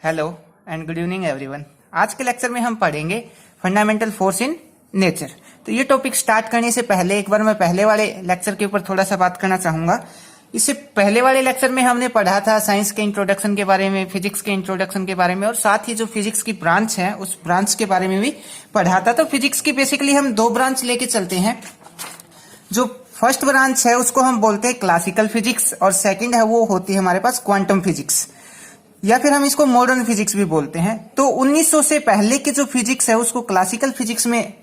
Hello and good evening everyone. आज के lecture में हम पढ़ेंगे फंडामेंटल फोर्स इन नेचर। तो ये टॉपिक स्टार्ट करने से पहले एक बार मैं पहले वाले लेक्चर के ऊपर थोड़ा सा बात करना चाहूंगा। इससे पहले वाले लेक्चर में हमने पढ़ा था साइंस के इंट्रोडक्शन के बारे में, फिजिक्स के इंट्रोडक्शन के बारे में, और साथ ही जो फिजिक्स की ब्रांच है उस ब्रांच के बारे में भी पढ़ा था। तो फिजिक्स की बेसिकली हम दो ब्रांच लेके चलते हैं। जो फर्स्ट ब्रांच है उसको हम बोलते हैं क्लासिकल फिजिक्स, और सेकंड है वो होती है हमारे पास क्वांटम फिजिक्स, या फिर हम इसको मॉडर्न फिजिक्स भी बोलते हैं। तो 1900 से पहले की जो फिजिक्स है उसको क्लासिकल फिजिक्स में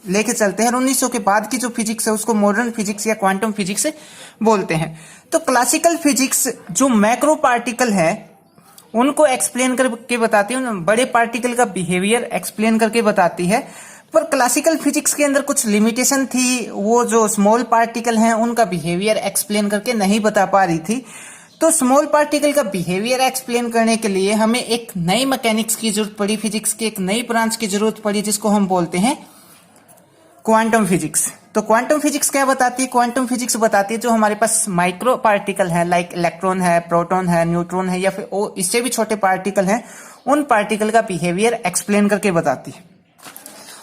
लेके चलते हैं, और 1900 के बाद की जो फिजिक्स है उसको मॉडर्न फिजिक्स या क्वांटम फिजिक्स बोलते हैं। तो क्लासिकल फिजिक्स जो मैक्रो पार्टिकल है उनको एक्सप्लेन करके बताती है, बड़े पार्टिकल का बिहेवियर एक्सप्लेन करके बताती है। पर क्लासिकल फिजिक्स के अंदर कुछ लिमिटेशन थी, वो जो स्मॉल पार्टिकल हैं उनका बिहेवियर एक्सप्लेन करके नहीं बता पा रही थी। तो स्मॉल पार्टिकल का बिहेवियर एक्सप्लेन करने के लिए हमें एक नई मैकेनिक्स की जरूरत पड़ी, फिजिक्स की एक नई ब्रांच की जरूरत पड़ी, जिसको हम बोलते हैं क्वांटम फिजिक्स। तो क्वांटम फिजिक्स क्या बताती है? क्वांटम फिजिक्स बताती है जो हमारे पास माइक्रो पार्टिकल है, लाइक इलेक्ट्रॉन है, प्रोटॉन है, न्यूट्रॉन है, या फिर इससे भी छोटे पार्टिकल हैं, उन पार्टिकल का बिहेवियर एक्सप्लेन करके बताती है।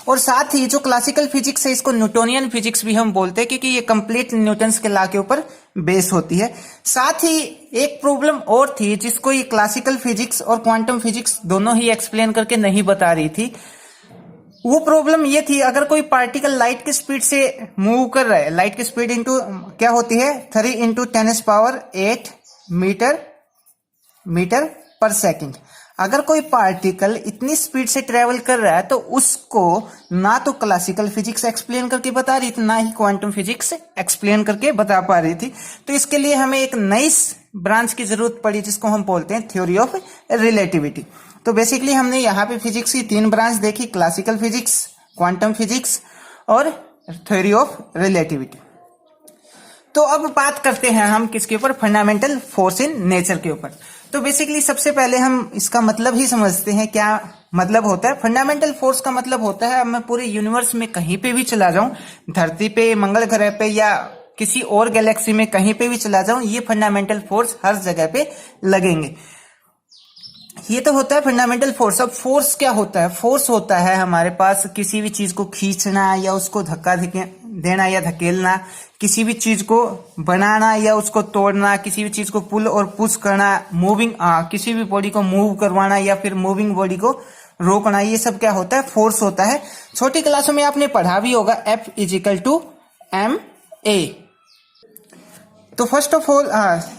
और साथ ही जो क्लासिकल फिजिक्स है इसको न्यूटोनियन फिजिक्स भी हम बोलते हैं, क्योंकि ये कंप्लीट न्यूटन्स के लॉ के ऊपर बेस होती है। साथ ही एक प्रॉब्लम और थी जिसको ये क्लासिकल फिजिक्स और क्वांटम फिजिक्स दोनों ही एक्सप्लेन करके नहीं बता रही थी। वो प्रॉब्लम ये थी, अगर कोई पार्टिकल लाइट की स्पीड से मूव कर रहा है, लाइट की स्पीड इंटू क्या होती है 3 × 10⁸ मीटर पर सेकेंड। अगर कोई पार्टिकल इतनी स्पीड से ट्रेवल कर रहा है तो उसको ना तो क्लासिकल फिजिक्स एक्सप्लेन करके बता रही थी, ना ही क्वांटम फिजिक्स एक्सप्लेन करके बता पा रही थी। तो इसके लिए हमें एक नई ब्रांच की जरूरत पड़ी जिसको हम बोलते हैं थ्योरी ऑफ रिलेटिविटी। तो बेसिकली हमने यहाँ पे फिजिक्स की 3 ब्रांच देखी, क्लासिकल फिजिक्स, क्वांटम फिजिक्स और थ्योरी ऑफ रिलेटिविटी। तो अब बात करते हैं हम किसके ऊपर? फंडामेंटल फोर्स इन नेचर के ऊपर। तो बेसिकली सबसे पहले हम इसका मतलब ही समझते हैं, क्या मतलब होता है। फंडामेंटल फोर्स का मतलब होता है, अब मैं पूरे यूनिवर्स में कहीं पे भी चला जाऊं, धरती पे, मंगल ग्रह पे, या किसी और गैलेक्सी में कहीं पे भी चला जाऊं, ये फंडामेंटल फोर्स हर जगह पे लगेंगे। ये तो होता है फंडामेंटल फोर्स। अब फोर्स क्या होता है? फोर्स होता है हमारे पास किसी भी चीज को खींचना या उसको धक्का देना या धकेलना, किसी भी चीज को बनाना या उसको तोड़ना, किसी भी चीज को पुल और पुश करना, मूविंग किसी भी बॉडी को मूव करवाना या फिर मूविंग बॉडी को रोकना, ये सब क्या होता है? फोर्स होता है। छोटी क्लासों में आपने पढ़ा भी होगा F = ma। तो फर्स्ट ऑफ ऑल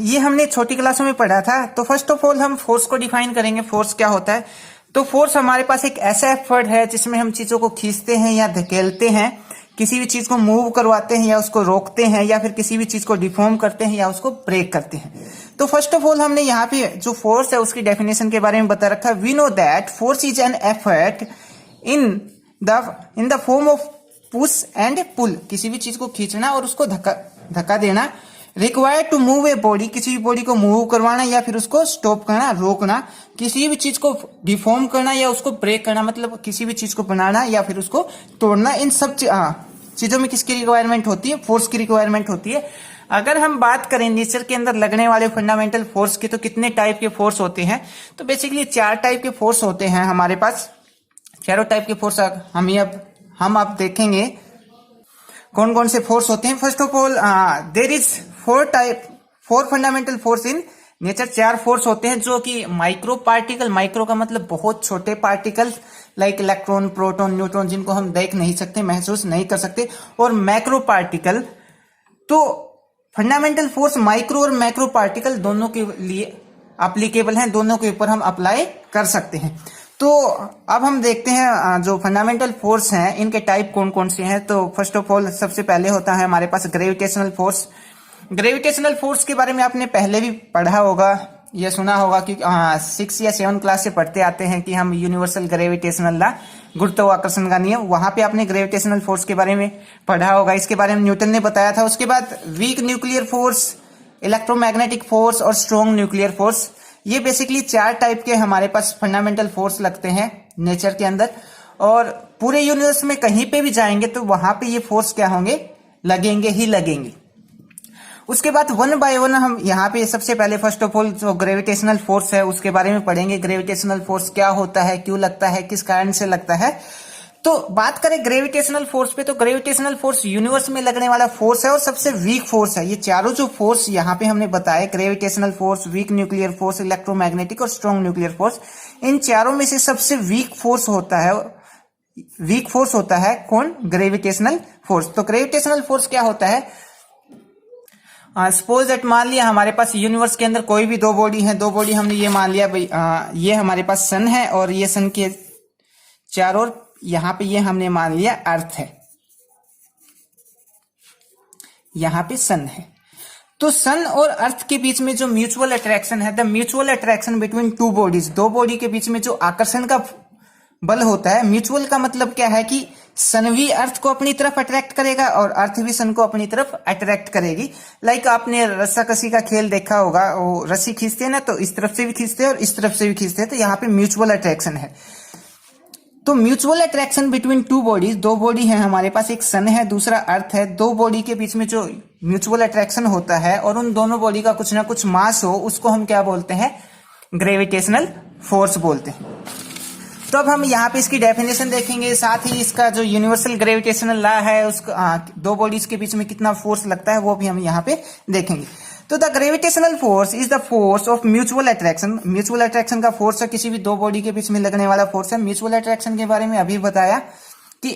ये हमने छोटी क्लासों में पढ़ा था। तो फर्स्ट ऑफ ऑल हम फोर्स को डिफाइन करेंगे। फोर्स क्या होता है? तो फोर्स हमारे पास एक ऐसा एफर्ट है जिसमें हम चीजों को खींचते हैं या धकेलते हैं, किसी भी चीज को मूव करवाते हैं या उसको रोकते हैं, या फिर किसी भी चीज को डिफॉर्म करते हैं या उसको ब्रेक करते हैं। तो फर्स्ट ऑफ ऑल हमने यहाँ पे जो फोर्स है उसकी डेफिनेशन के बारे में बता रखा है। We know that force is an effort in the form of push and pull, किसी भी चीज को खींचना और उसको धक्का देना। Required to move a body, किसी भी बॉडी को मूव करवाना या फिर उसको स्टॉप करना, रोकना। किसी भी चीज को डिफॉर्म करना या उसको ब्रेक करना, मतलब किसी भी चीज को बनाना या फिर उसको तोड़ना। इन सब चीजों में किसकी रिक्वायरमेंट होती है? फोर्स की रिक्वायरमेंट होती है। अगर हम बात करें नेचर के अंदर लगने वाले फंडामेंटल फोर्स की, तो कितने टाइप के फोर्स होते हैं? तो बेसिकली 4 टाइप के फोर्स होते हैं हमारे पास। चारों टाइप के फोर्स हम अब देखेंगे कौन कौन से फोर्स होते हैं। First of all there is 4 fundamental force in nature. 4 force होते हैं जो कि माइक्रो पार्टिकल, माइक्रो का मतलब बहुत छोटे particle, like electron, proton, neutron, जिनको हम देख नहीं सकते, महसूस नहीं कर सकते, और मैक्रो पार्टिकल। तो फंडामेंटल फोर्स माइक्रो और मैक्रो पार्टिकल दोनों के लिए एप्लीकेबल हैं, दोनों के ऊपर हम अप्लाई कर सकते हैं। तो अब हम देखते हैं जो फंडामेंटल फोर्स हैं इनके टाइप कौन कौन से हैं। तो फर्स्ट ऑफ ऑल सबसे पहले होता है हमारे पास ग्रेविटेशनल फोर्स। ग्रेविटेशनल फोर्स के बारे में आपने पहले भी पढ़ा होगा या सुना होगा कि 6 या 7 क्लास से पढ़ते आते हैं कि हम यूनिवर्सल ग्रेविटेशनल लॉ, गुरुत्वाकर्षण का नियम, वहां पे आपने ग्रेविटेशनल फोर्स के बारे में पढ़ा होगा। इसके बारे में न्यूटन ने बताया था। उसके बाद weak nuclear force, electromagnetic force और स्ट्रॉन्ग न्यूक्लियर फोर्स। ये बेसिकली 4 टाइप के हमारे पास फंडामेंटल फोर्स लगते हैं नेचर के अंदर, और पूरे यूनिवर्स में कहीं पे भी जाएंगे तो वहां पे ये फोर्स क्या होंगे? लगेंगे ही लगेंगे। उसके बाद वन बाय वन हम यहाँ पे सबसे पहले फर्स्ट ऑफ ऑल जो ग्रेविटेशनल फोर्स है उसके बारे में पढ़ेंगे। ग्रेविटेशनल फोर्स क्या होता है, क्यों लगता है, किस कारण से लगता है। तो बात करें ग्रेविटेशनल फोर्स पे, तो ग्रेविटेशनल फोर्स यूनिवर्स में लगने वाला फोर्स है और सबसे वीक फोर्स है। ये चारों जो फोर्स यहाँ पे हमने बताए, gravitational force, weak nuclear force, electromagnetic और स्ट्रॉन्ग न्यूक्लियर फोर्स, इन चारों में से सबसे वीक फोर्स होता है कौन? Gravitational force. तो ग्रेविटेशनल फोर्स क्या होता है? सपोज दैट मान लिया हमारे पास यूनिवर्स के अंदर कोई भी दो बॉडी है, दो बॉडी हमने ये मान लिया भाई, ये हमारे पास सन है और ये सन के चारों ओर यहां पे ये हमने मान लिया अर्थ है, यहां पे सन है। तो सन और अर्थ के बीच में जो म्यूचुअल अट्रैक्शन है, the mutual attraction between two bodies, दो बॉडी के बीच में जो आकर्षण का बल होता है, म्यूचुअल का मतलब क्या है कि सन भी अर्थ को अपनी तरफ अट्रैक्ट करेगा और अर्थ भी सन को अपनी तरफ अट्रैक्ट करेगी। लाइक आपने रस्साकसी का खेल देखा होगा, वो रस्सी खींचते हैं ना, तो इस तरफ से भी खींचते हैं और इस तरफ से भी खींचते हैं, तो यहाँ पे म्यूचुअल अट्रैक्शन है। तो mutual attraction between two bodies, दो बॉडी है हमारे पास, एक सन है दूसरा अर्थ है, दो बॉडी के बीच में जो म्यूचुअल अट्रैक्शन होता है और उन दोनों बॉडी का कुछ ना कुछ मास हो, उसको हम क्या बोलते हैं? ग्रेविटेशनल फोर्स बोलते हैं। तो अब हम यहाँ पे इसकी डेफिनेशन देखेंगे, साथ ही इसका जो यूनिवर्सल ग्रेविटेशनल लॉ है उसका दो बॉडीज के बीच में कितना फोर्स लगता है वो भी हम यहाँ पे देखेंगे। तो the gravitational force is the force of mutual attraction. Mutual attraction का फोर्स है किसी भी दो बॉडी के बीच में लगने वाला फोर्स है। म्यूचुअल अट्रैक्शन के बारे में अभी बताया कि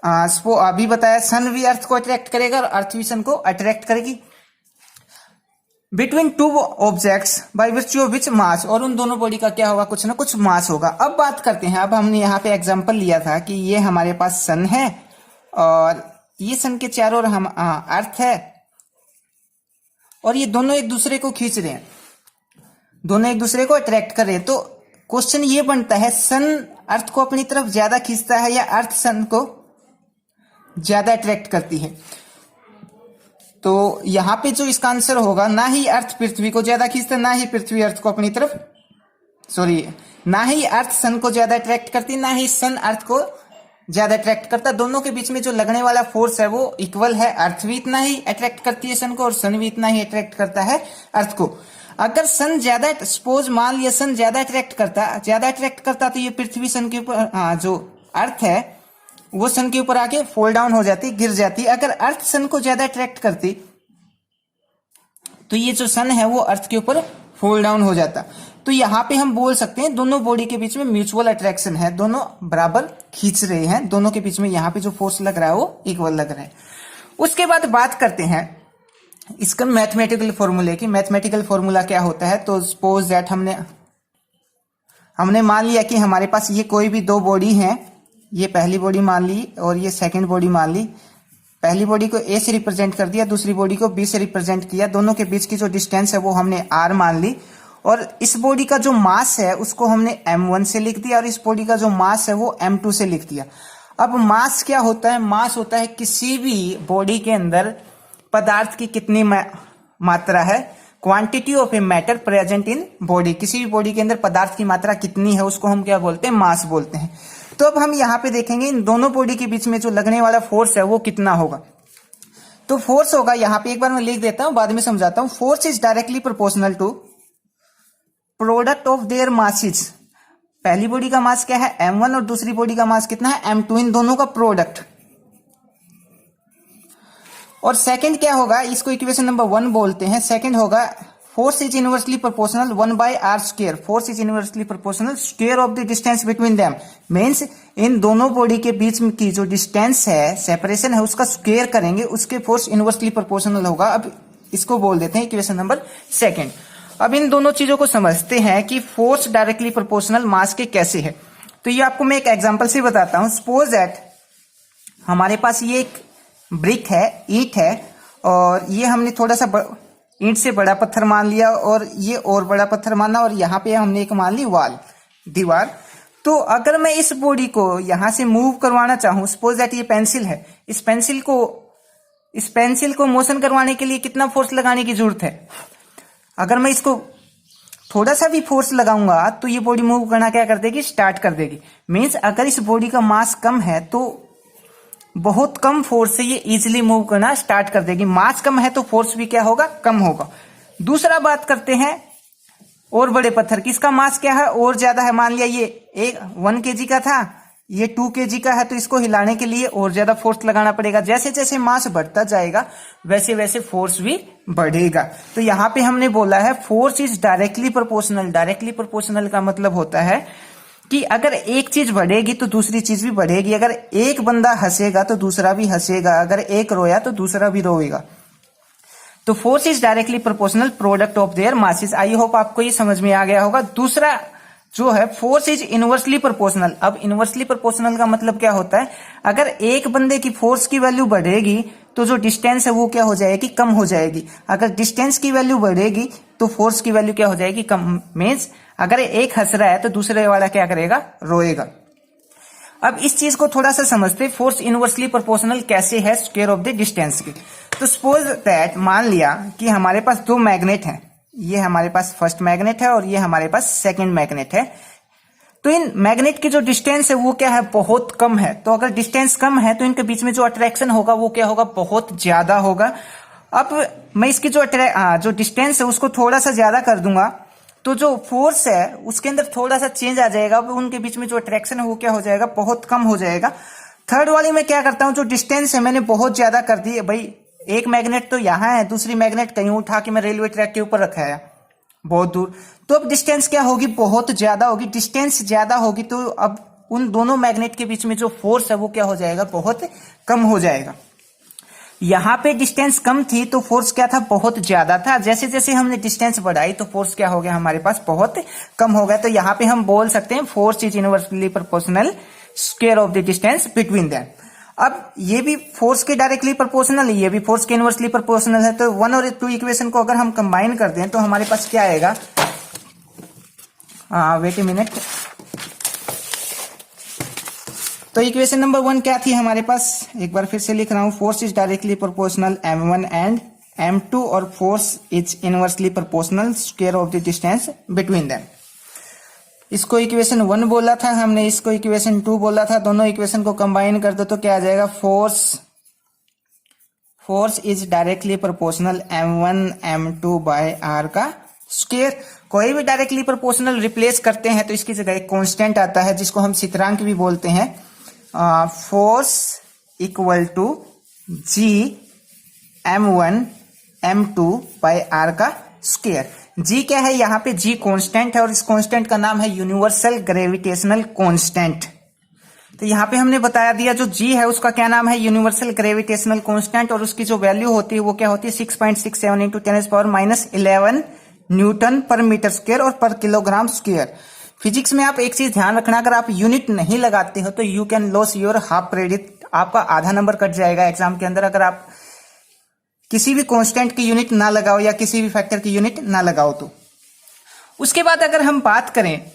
अभी बताया सन भी अर्थ को अट्रैक्ट करेगा और अर्थ भी सन को अट्रैक्ट करेगी। Between two objects by virtue of which mass, और उन दोनों बॉडी का क्या होगा? कुछ ना कुछ मास होगा। अब बात करते हैं, अब हमने यहाँ पे एग्जांपल लिया था कि ये हमारे पास सन है और ये सन के चारों ओर हम अर्थ है और ये दोनों एक दूसरे को खींच रहे हैं, दोनों एक दूसरे को अट्रैक्ट कर रहे हैं। तो क्वेश्चन ये बनता है, सन अर्थ को अपनी तरफ ज्यादा खींचता है या अर्थ सन को ज्यादा अट्रैक्ट करती है? तो यहां पे जो इसका आंसर होगा, ना ही अर्थ पृथ्वी को ज्यादा खींचता है, ना ही पृथ्वी अर्थ को अपनी तरफ, ना ही अर्थ सन को ज्यादा अट्रैक्ट करती, ना ही सन अर्थ को ज्यादा अट्रैक्ट करता। दोनों के बीच में जो लगने वाला फोर्स है वो इक्वल है। अर्थ भी इतना ही अट्रैक्ट करती है सन को और सन भी इतना ही अट्रैक्ट करता है अर्थ को। अगर सन ज्यादा, सपोज मान लिया सन ज्यादा अट्रैक्ट करता तो ये पृथ्वी सन के ऊपर, जो अर्थ है वो सन के ऊपर आके फॉल डाउन हो जाती, गिर जाती। अगर अर्थ सन को ज्यादा अट्रैक्ट करती तो ये जो सन है वो अर्थ के ऊपर फॉल डाउन हो जाता। तो यहाँ पे हम बोल सकते हैं दोनों बॉडी के बीच में म्यूचुअल अट्रैक्शन है, दोनों बराबर खींच रहे हैं, दोनों के बीच में यहाँ पे जो फोर्स लग रहा है वो इक्वल लग रहा है। उसके बाद बात करते हैं इसका मैथमेटिकल फॉर्मूले की। मैथमेटिकल फॉर्मूला क्या होता है? तो सपोज दैट हमने मान लिया कि हमारे पास ये कोई भी दो बॉडी है, ये पहली बॉडी मान ली और ये सेकंड बॉडी मान ली। पहली बॉडी को ए से रिप्रेजेंट कर दिया, दूसरी बॉडी को बी से रिप्रेजेंट किया। दोनों के बीच की जो डिस्टेंस है वो हमने आर मान ली और इस बॉडी का जो मास है उसको हमने m1 से लिख दिया और इस बॉडी का जो मास है वो m2 से लिख दिया। अब मास क्या होता है? मास होता है किसी भी बॉडी के अंदर पदार्थ की कितनी मात्रा है, quantity of a matter present in body. किसी भी बॉडी के अंदर पदार्थ की मात्रा कितनी है उसको हम क्या बोलते हैं? मास बोलते हैं। तो अब हम यहाँ पे देखेंगे इन दोनों बॉडी के बीच में जो लगने वाला फोर्स है वो कितना होगा। तो फोर्स होगा, यहाँ पे एक बार मैं लिख देता हूं, बाद में समझाता हूं। Force is directly proportional to product of their masses. पहली बॉडी का मास क्या है? m1 और दूसरी बॉडी का मास कितना है? m2। इन दोनों का प्रोडक्ट। और सेकंड क्या होगा? इसको इक्वेशन नंबर 1 बोलते हैं। सेकंड होगा force is inversely proportional 1/r²। Force is inversely proportional square of the distance between them. Means इन दोनों बॉडी के बीच की जो डिस्टेंस है, सेपरेशन है, उसका स्क्वायर करेंगे, उसके फोर्स इनवर्सली प्रोपोर्शनल होगा। अब इसको बोल देते हैं इक्वेशन नंबर 2। अब इन दोनों चीजों को समझते हैं कि फोर्स डायरेक्टली प्रोपोर्शनल मास के कैसे है। तो ये आपको मैं एक एग्जांपल से बताता हूं। सपोज दैट हमारे पास ये एक ब्रिक है, ईंट है, और ये हमने थोड़ा सा ईंट से बड़ा पत्थर मान लिया और ये और बड़ा पत्थर माना और यहाँ पे हमने एक मान ली दीवार। तो अगर मैं इस बॉडी को यहां से मूव करवाना चाहूं, सपोज दैट ये पेंसिल है, इस पेंसिल को मोशन करवाने के लिए कितना फोर्स लगाने की जरूरत है? अगर मैं इसको थोड़ा सा भी फोर्स लगाऊंगा तो ये बॉडी मूव करना क्या कर देगी? स्टार्ट कर देगी। मींस अगर इस बॉडी का मास कम है तो बहुत कम फोर्स से ये इजीली मूव करना स्टार्ट कर देगी। मास कम है तो फोर्स भी क्या होगा, कम होगा। दूसरा बात करते हैं और बड़े पत्थर की, इसका मास क्या है, और ज्यादा है। मान लिया ये 1 kg का था, ये 2 kg का है, तो इसको हिलाने के लिए और ज्यादा फोर्स लगाना पड़ेगा। जैसे जैसे मास बढ़ता जाएगा वैसे वैसे फोर्स भी बढ़ेगा। तो यहाँ पे हमने बोला है force is directly proportional. Directly proportional का मतलब होता है कि अगर एक चीज बढ़ेगी तो दूसरी चीज भी बढ़ेगी। अगर एक बंदा हंसेगा तो दूसरा भी हंसेगा, अगर एक रोया तो दूसरा भी रोएगा। तो force is directly proportional product of there masses. I hope आपको ये समझ में आ गया होगा। दूसरा जो है फोर्स इज इनवर्सली प्रोपोर्शनल। अब इनवर्सली प्रोपोर्शनल का मतलब क्या होता है, अगर एक बंदे की फोर्स की वैल्यू बढ़ेगी तो जो डिस्टेंस है वो क्या हो जाएगी, कम हो जाएगी। अगर डिस्टेंस की वैल्यू बढ़ेगी तो फोर्स की वैल्यू क्या हो जाएगी, कम। मीन्स अगर एक हंस रहा है तो दूसरे वाला क्या करेगा, रोएगा। अब इस चीज को थोड़ा सा समझते, फोर्स इनवर्सली प्रोपोर्शनल कैसे है स्क्वायर ऑफ द डिस्टेंस की। तो सपोज दैट, मान लिया कि हमारे पास 2 मैग्नेट हैं, ये हमारे पास फर्स्ट मैग्नेट है और ये हमारे पास सेकंड मैग्नेट है। तो इन मैग्नेट की जो डिस्टेंस है वो क्या है, बहुत कम है। तो अगर डिस्टेंस कम है तो इनके बीच में जो अट्रैक्शन होगा वो क्या होगा, बहुत ज्यादा होगा। अब मैं इसकी जो डिस्टेंस है उसको थोड़ा सा ज्यादा कर दूंगा तो जो फोर्स है उसके अंदर थोड़ा सा चेंज आ जाएगा। अब उनके बीच में जो अट्रैक्शन है वो क्या हो जाएगा, बहुत कम हो जाएगा। थर्ड वाली में क्या करता हूं, जो डिस्टेंस है मैंने बहुत ज्यादा कर दी है। भाई एक मैग्नेट तो यहाँ है, दूसरी मैग्नेट कहीं उठा के मैं रेलवे ट्रैक के ऊपर रखा है बहुत दूर, तो अब डिस्टेंस क्या होगी, बहुत ज्यादा होगी। डिस्टेंस ज्यादा होगी तो अब उन दोनों मैग्नेट के बीच में जो फोर्स है वो क्या हो जाएगा, बहुत कम हो जाएगा। यहां पे डिस्टेंस कम थी तो फोर्स क्या था, बहुत ज्यादा था। जैसे जैसे हमने डिस्टेंस बढ़ाई तो फोर्स क्या हो गया, हमारे पास बहुत कम हो गया। तो यहां पे हम बोल सकते हैं force is inversely proportional square of the distance between them. अब ये भी फोर्स के डायरेक्टली प्रोपोर्शनल है, ये भी फोर्स के इनवर्सली प्रोपोर्शनल है। तो 1 और 2 इक्वेशन को अगर हम कंबाइन कर दें तो हमारे पास क्या आएगा, वेट ए मिनट। तो इक्वेशन नंबर 1 क्या थी हमारे पास, एक बार फिर से लिख रहा हूं, force is directly proportional m1 and m2 और force is inversely proportional square of the distance between them. इसको इक्वेशन 1 बोला था हमने, इसको इक्वेशन 2 बोला था। दोनों इक्वेशन को कंबाइन कर दो तो क्या आ जाएगा, force is directly proportional m1 m2 by r का स्क्वायर। कोई भी डायरेक्टली प्रोपोर्शनल रिप्लेस करते हैं तो इसकी जगह एक कांस्टेंट आता है जिसको हम स्थिरांक भी बोलते हैं। Force equal to g m1 m2 by r का स्क्वायर। g क्या है, यहाँ पे g कांस्टेंट है और इस कांस्टेंट का नाम है यूनिवर्सल ग्रेविटेशनल कांस्टेंट। तो यहाँ पे हमने बताया दिया जो g है उसका क्या नाम है, यूनिवर्सल ग्रेविटेशनल कांस्टेंट, और उसकी जो वैल्यू होती है वो क्या होती है, 6.67 इंटू 10⁻11 न्यूटन पर मीटर स्क्वायर और पर किलोग्राम स्क्वायर। फिजिक्स में आप एक चीज ध्यान रखना, अगर आप यूनिट नहीं लगाते हो तो you can loss your half credit, आपका आधा नंबर कट जाएगा एग्जाम के अंदर अगर आप किसी भी कांस्टेंट की यूनिट ना लगाओ या किसी भी फैक्टर की यूनिट ना लगाओ तो। उसके बाद अगर हम बात करें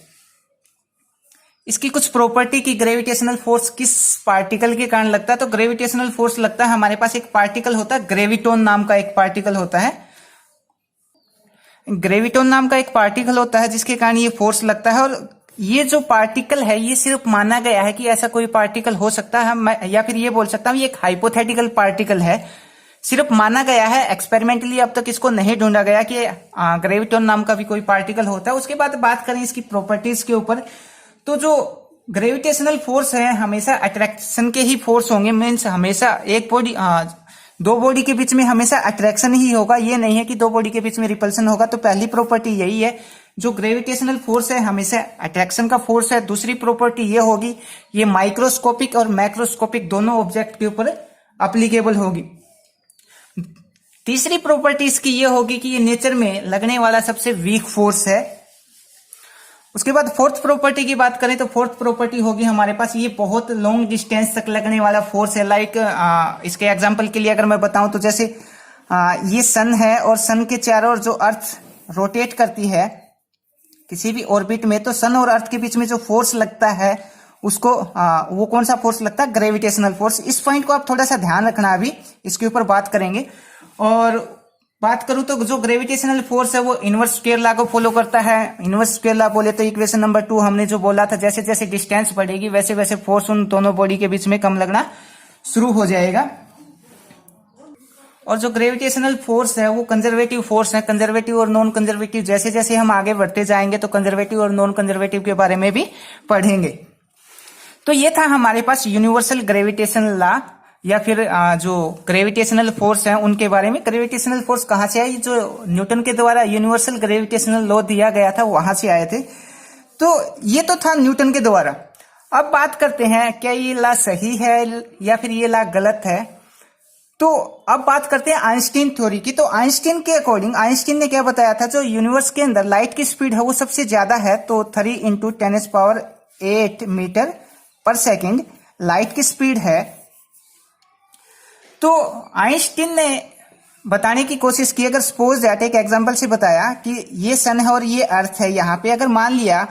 इसकी कुछ प्रॉपर्टी की, ग्रेविटेशनल फोर्स किस पार्टिकल के कारण लगता है, तो ग्रेविटेशनल फोर्स लगता है, हमारे पास एक पार्टिकल होता है ग्रेविटोन नाम का एक पार्टिकल होता है। ग्रेविटोन नाम का एक पार्टिकल होता है जिसके कारण ये फोर्स लगता है। और ये जो पार्टिकल है ये सिर्फ माना गया है कि ऐसा कोई पार्टिकल हो सकता है, या फिर ये बोल सकता हूं ये एक हाइपोथेटिकल पार्टिकल है, सिर्फ माना गया है। एक्सपेरिमेंटली अब तक इसको नहीं ढूंढा गया कि ग्रेविटोन नाम का भी कोई पार्टिकल होता है। उसके बाद बात करें इसकी प्रॉपर्टीज के ऊपर, तो जो ग्रेविटेशनल फोर्स है हमेशा अट्रैक्शन के ही फोर्स होंगे। मीन्स हमेशा एक बॉडी, दो बॉडी के बीच में हमेशा अट्रैक्शन ही होगा, ये नहीं है कि दो बॉडी के बीच में रिपल्सन होगा। तो पहली प्रॉपर्टी यही है, जो ग्रेविटेशनल फोर्स है हमेशा अट्रैक्शन का फोर्स है। दूसरी प्रॉपर्टी ये होगी, ये माइक्रोस्कोपिक और मैक्रोस्कोपिक दोनों ऑब्जेक्ट के ऊपर अप्लीकेबल होगी। तीसरी प्रॉपर्टी इसकी ये होगी कि ये नेचर में लगने वाला सबसे वीक फोर्स है। उसके बाद फोर्थ प्रॉपर्टी की बात करें तो फोर्थ प्रॉपर्टी होगी हमारे पास, ये बहुत लॉन्ग डिस्टेंस तक लगने वाला फोर्स है। लाइक इसके एग्जांपल के लिए अगर मैं बताऊं तो जैसे ये सन है और सन के चारों ओर जो अर्थ रोटेट करती है किसी भी ऑर्बिट में, तो सन और अर्थ के बीच में जो फोर्स लगता है उसको वो कौन सा फोर्स लगता है, ग्रेविटेशनल फोर्स। इस पॉइंट को आप थोड़ा सा ध्यान रखना, अभी इसके ऊपर बात करेंगे। और बात करूं तो जो ग्रेविटेशनल फोर्स है वो इनवर्स स्क्वायर लॉ को फॉलो करता है। इनवर्स स्क्वायर लॉ बोले तो इक्वेशन नंबर 2 हमने जो बोला था, जैसे जैसे डिस्टेंस बढ़ेगी वैसे वैसे फोर्स उन दोनों बॉडी के बीच में कम लगना शुरू हो जाएगा। और जो ग्रेविटेशनल फोर्स है वो कंजर्वेटिव फोर्स है। कंजर्वेटिव और नॉन कंजर्वेटिव जैसे जैसे हम आगे बढ़ते जाएंगे तो कंजर्वेटिव और नॉन कंजर्वेटिव के बारे में भी पढ़ेंगे। तो ये था हमारे पास यूनिवर्सल ग्रेविटेशन लॉ या फिर जो ग्रेविटेशनल फोर्स है उनके बारे में। ग्रेविटेशनल फोर्स कहाँ से आई? जो न्यूटन के द्वारा यूनिवर्सल ग्रेविटेशनल लॉ दिया गया था वहां से आए थे। तो ये तो था न्यूटन के द्वारा। अब बात करते हैं क्या ये लॉ सही है या फिर ये लॉ गलत है। तो अब बात करते हैं आइंस्टीन थ्योरी की। तो आइंस्टीन के अकॉर्डिंग आइंस्टीन ने क्या बताया था, जो यूनिवर्स के अंदर लाइट की स्पीड है वो सबसे ज्यादा है, तो 3 × 10⁸ मीटर पर सेकेंड लाइट की स्पीड है। तो आइंस्टीन ने बताने की कोशिश की, अगर सपोज दैट एक एग्जांपल से बताया कि ये सन है और ये अर्थ है। यहां पे अगर मान लिया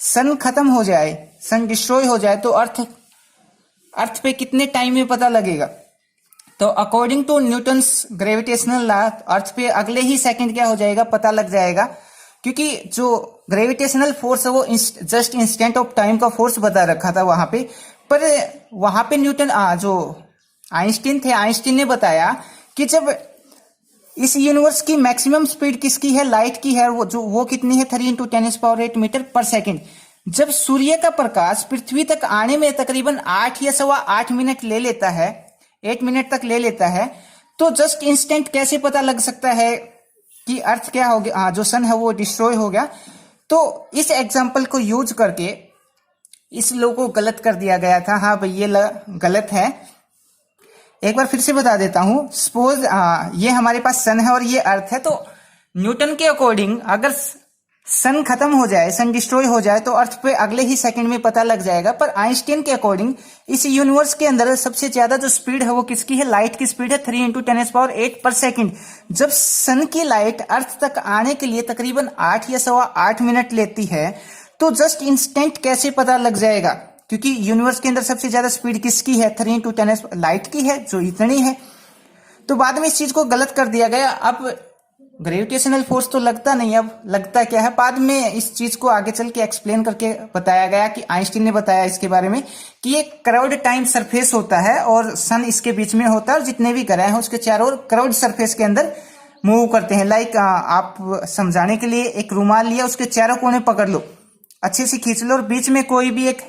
सन खत्म हो जाए, सन डिस्ट्रॉय हो जाए, तो अर्थ पे कितने टाइम में पता लगेगा? तो according to Newton's gravitational law earth पे अगले ही सेकंड क्या हो जाएगा, पता लग जाएगा। क्योंकि जो ग्रेविटेशनल फोर्स है वो जस्ट इंस्टेंट ऑफ टाइम का फोर्स बता रखा था वहां पे। पर वहां पे न्यूटन जो आइंस्टीन थे, आइंस्टीन ने बताया कि जब इस यूनिवर्स की मैक्सिमम स्पीड किसकी है, लाइट की है, वो कितनी है 3 × 10⁸ मीटर पर सेकेंड। जब सूर्य का प्रकाश पृथ्वी तक आने में तकरीबन 8 या 8.25 मिनट ले लेता है, 8 मिनट तक ले लेता है, तो जस्ट इंस्टेंट कैसे पता लग सकता है कि अर्थ क्या हो गया, जो सन है वो डिस्ट्रॉय हो गया। तो इस एग्जांपल को यूज करके इस लॉ को गलत कर दिया गया था। हाँ भाई ये गलत है। एक बार फिर से बता देता हूं। सपोज ये हमारे पास सन है और ये अर्थ है। तो न्यूटन के अकॉर्डिंग अगर सन खत्म हो जाए, सन डिस्ट्रॉय हो जाए, तो अर्थ पे अगले ही सेकंड में पता लग जाएगा। पर आइंस्टीन के अकॉर्डिंग इस यूनिवर्स के अंदर सबसे ज्यादा जो स्पीड है वो किसकी है, लाइट की स्पीड है 3 × 10⁸ पर सेकंड। जब सन की लाइट अर्थ तक आने के लिए तकरीबन 8 या 8.25 मिनट लेती है, तो जस्ट इंस्टेंट कैसे पता लग जाएगा? क्योंकि यूनिवर्स के अंदर सबसे ज्यादा स्पीड किसकी है, 3 × 10 लाइट की है, जो इतनी है। तो बाद में इस चीज को गलत कर दिया गया। अब ग्रेविटेशनल फोर्स तो लगता नहीं, अब लगता क्या है, बाद में इस चीज को आगे चल के एक्सप्लेन करके बताया गया कि आइंस्टीन ने बताया इसके बारे में कि ये क्राउड टाइम सरफेस होता है और सन इसके बीच में होता है और जितने भी ग्रह हैं उसके चारों ओर क्राउड सरफेस के अंदर मूव करते हैं। लाइक आप समझाने के लिए एक रुमाल लिया, उसके चारों कोने पकड़ लो, अच्छे से खींच लो और बीच में कोई भी एक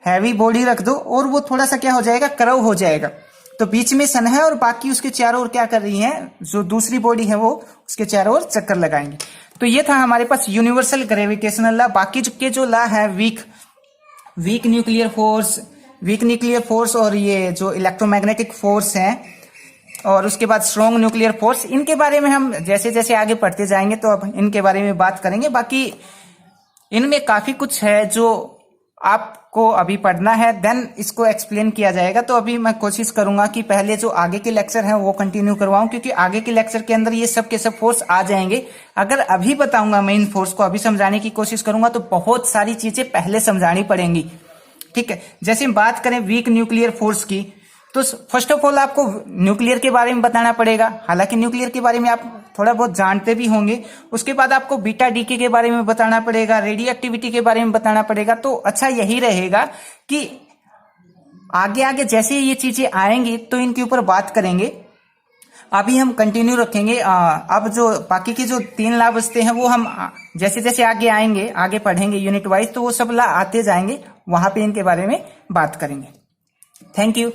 हैवी बॉडी रख दो और वो थोड़ा सा क्या हो जाएगा, कर्व हो जाएगा। तो बीच में सन है और बाकी उसके चारों ओर क्या कर रही है, जो दूसरी बॉडी है वो उसके चारों ओर चक्कर लगाएंगे। तो ये था हमारे पास यूनिवर्सल ग्रेविटेशनल लॉ। बाकी के जो लॉ है वीक न्यूक्लियर फोर्स और ये जो इलेक्ट्रोमैग्नेटिक फोर्स है और उसके बाद स्ट्रॉन्ग न्यूक्लियर फोर्स, इनके बारे में हम जैसे जैसे आगे पढ़ते जाएंगे तो अब इनके बारे में बात करेंगे। बाकी इनमें काफी कुछ है जो आपको अभी पढ़ना है, देन इसको एक्सप्लेन किया जाएगा। तो अभी मैं कोशिश करूंगा कि पहले जो आगे के लेक्चर हैं वो कंटिन्यू करवाऊं, क्योंकि आगे के लेक्चर के अंदर ये सब के सब फोर्स आ जाएंगे। अगर अभी बताऊंगा मैं इन फोर्स को अभी समझाने की कोशिश करूंगा तो बहुत सारी चीजें पहले समझानी पड़ेंगी। ठीक है, जैसे हम बात करें वीक न्यूक्लियर फोर्स की, तो फर्स्ट ऑफ ऑल आपको न्यूक्लियर के बारे में बताना पड़ेगा। हालांकि न्यूक्लियर के बारे में आप थोड़ा बहुत जानते भी होंगे। उसके बाद आपको बीटा डीके के बारे में बताना पड़ेगा, रेडियो एक्टिविटी के बारे में बताना पड़ेगा। तो अच्छा यही रहेगा कि आगे आगे जैसे ये चीजें आएंगी तो इनके ऊपर बात करेंगे। अभी हम कंटिन्यू रखेंगे। अब जो बाकी के जो 3 लॉ बचते हैं वो हम जैसे जैसे आगे आएंगे, आगे पढ़ेंगे यूनिट वाइज, तो वो सब लॉ आते जाएंगे, वहां पे इनके बारे में बात करेंगे। Thank you.